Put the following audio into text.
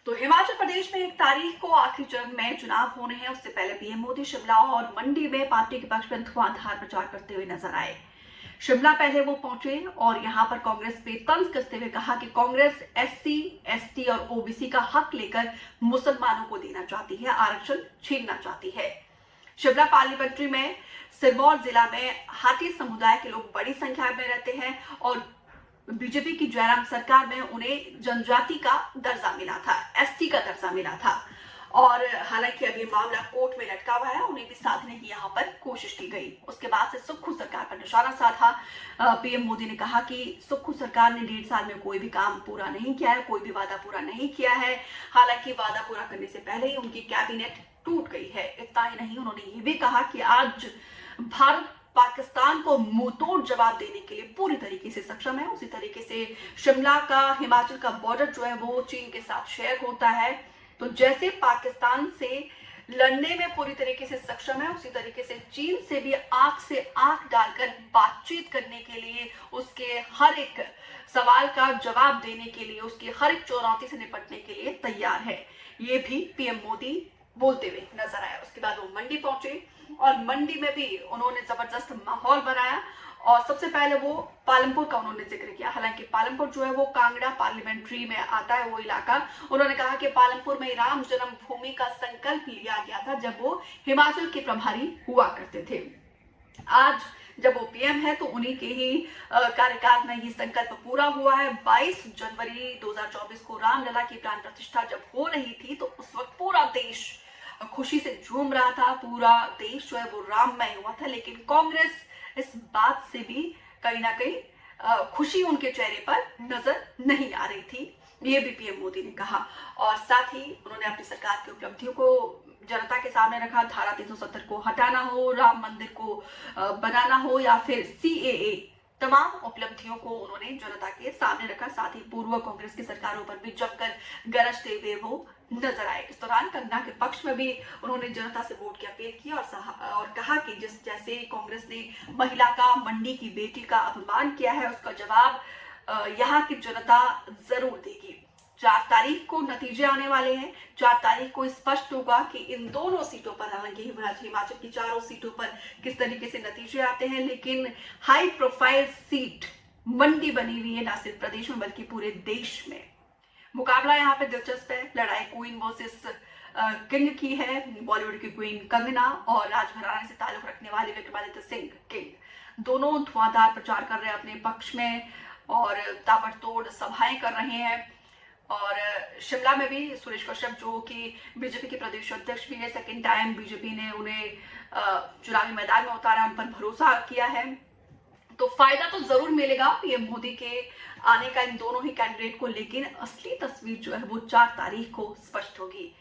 तो हिमाचल प्रदेश में 1 तारीख को आखिरी चरण में चुनाव होने हैं। उससे पहले पीएम मोदी शिमला और मंडी में पार्टी के पक्ष में धुआंधार प्रचार करते हुए नजर आए। शिमला पहले वो पहुंचे और यहां पर कांग्रेस पे तंज कसते हुए कहा कि कांग्रेस एससी, एसटी और ओबीसी का हक लेकर मुसलमानों को देना चाहती है, आरक्षण छीनना चाहती है। शिमला पार्लियामेंट्री में सिरमौर जिला में हाटी समुदाय के लोग बड़ी संख्या में रहते हैं और बीजेपी की जयराम सरकार में उन्हें जनजाति का दर्जा मिला था, एसटी का दर्जा मिला था। और हालांकि अब ये मामला कोर्ट में लटका हुआ है, उन्हें भी साधने की यहाँ पर कोशिश की गई। उसके बाद से सुक्खू सरकार पर निशाना साधा। पीएम मोदी ने कहा कि सुक्खू सरकार ने 1.5 साल में कोई भी काम पूरा नहीं किया है, कोई भी वादा पूरा नहीं किया है। हालांकि वादा पूरा करने से पहले ही उनकी कैबिनेट टूट गई है। इतना ही नहीं, उन्होंने ये भी कहा कि आज भारत पाकिस्तान को मुंहतोड़ जवाब देने के लिए पूरी तरीके से सक्षम है। उसी तरीके से शिमला का, हिमाचल का बॉर्डर जो है वो चीन के साथ शेयर होता है। तो जैसे पाकिस्तान से लड़ने में पूरी तरीके से सक्षम है, उसी तरीके से चीन से भी आंख से आंख डालकर बातचीत करने के लिए, उसके हर एक सवाल का जवाब देने के लिए, उसकी हर एक चुनौती से निपटने के लिए तैयार है। ये भी पीएम मोदी बोलते हुए नजर आया। उसके बाद वो मंडी पहुंचे और मंडी में भी उन्होंने जबरदस्त माहौल बनाया और सबसे पहले वो पालमपुर का उन्होंने जिक्र किया। हालांकि पालमपुर जो है वो कांगड़ा पार्लियामेंट्री में आता है, वो इलाका। उन्होंने कहा कि पालमपुर में राम जन्मभूमि का संकल्प लिया गया था जब वो हिमाचल के प्रभारी हुआ करते थे। आज जब वो पीएम है तो उन्हीं के ही कार्यकाल में ये संकल्प पूरा हुआ है। 22 जनवरी 2024 को रामलला की प्राण प्रतिष्ठा जब हो रही थी तो उस वक्त पूरा देश खुशी से झूम रहा था, पूरा देश जो है वो राममय हुआ था। लेकिन कांग्रेस इस बात से भी कहीं ना कहीं खुशी उनके चेहरे पर नजर नहीं आ रही थी। ये भी पीएम मोदी ने कहा और साथ ही उन्होंने अपनी सरकार की उपलब्धियों को जनता के सामने रखा। धारा 370 को हटाना हो, राम मंदिर को बनाना हो या फिर सीएए, तमाम उपलब्धियों को उन्होंने जनता के सामने रखा। साथ ही पूर्व कांग्रेस की सरकारों पर भी जमकर गरजते हुए वो नजर आए। इस दौरान कंगना के पक्ष में भी उन्होंने जनता से वोट की अपील की और कहा कि जैसे कांग्रेस ने महिला का, मंडी की बेटी का अपमान किया है, उसका जवाब यहाँ की जनता जरूर देगी। 4 तारीख को नतीजे आने वाले हैं। 4 तारीख को स्पष्ट होगा कि इन दोनों सीटों पर, हालांकि हिमाचल की 4 सीटों पर किस तरीके से नतीजे आते हैं, लेकिन हाई प्रोफाइल सीट मंडी बनी हुई है, ना सिर्फ प्रदेश में बल्कि पूरे देश में। मुकाबला यहाँ पे दिलचस्प है। लड़ाई क्वीन वर्सेस किंग की है। बॉलीवुड की क्वीन कंगना और राजघराने से ताल्लुक रखने वाले विक्रमादित्य सिंह किंग दोनों धुआंधार प्रचार कर रहे हैं अपने पक्ष में और ताबड़तोड़ सभाएं कर रहे हैं। और शिमला में भी सुरेश कश्यप जो कि बीजेपी के प्रदेश अध्यक्ष भी है, सेकेंड टाइम बीजेपी ने उन्हें चुनावी मैदान में उतारा, उन पर भरोसा किया है। तो फायदा तो जरूर मिलेगा पीएम मोदी के आने का इन दोनों ही कैंडिडेट को, लेकिन असली तस्वीर जो है वो 4 तारीख को स्पष्ट होगी।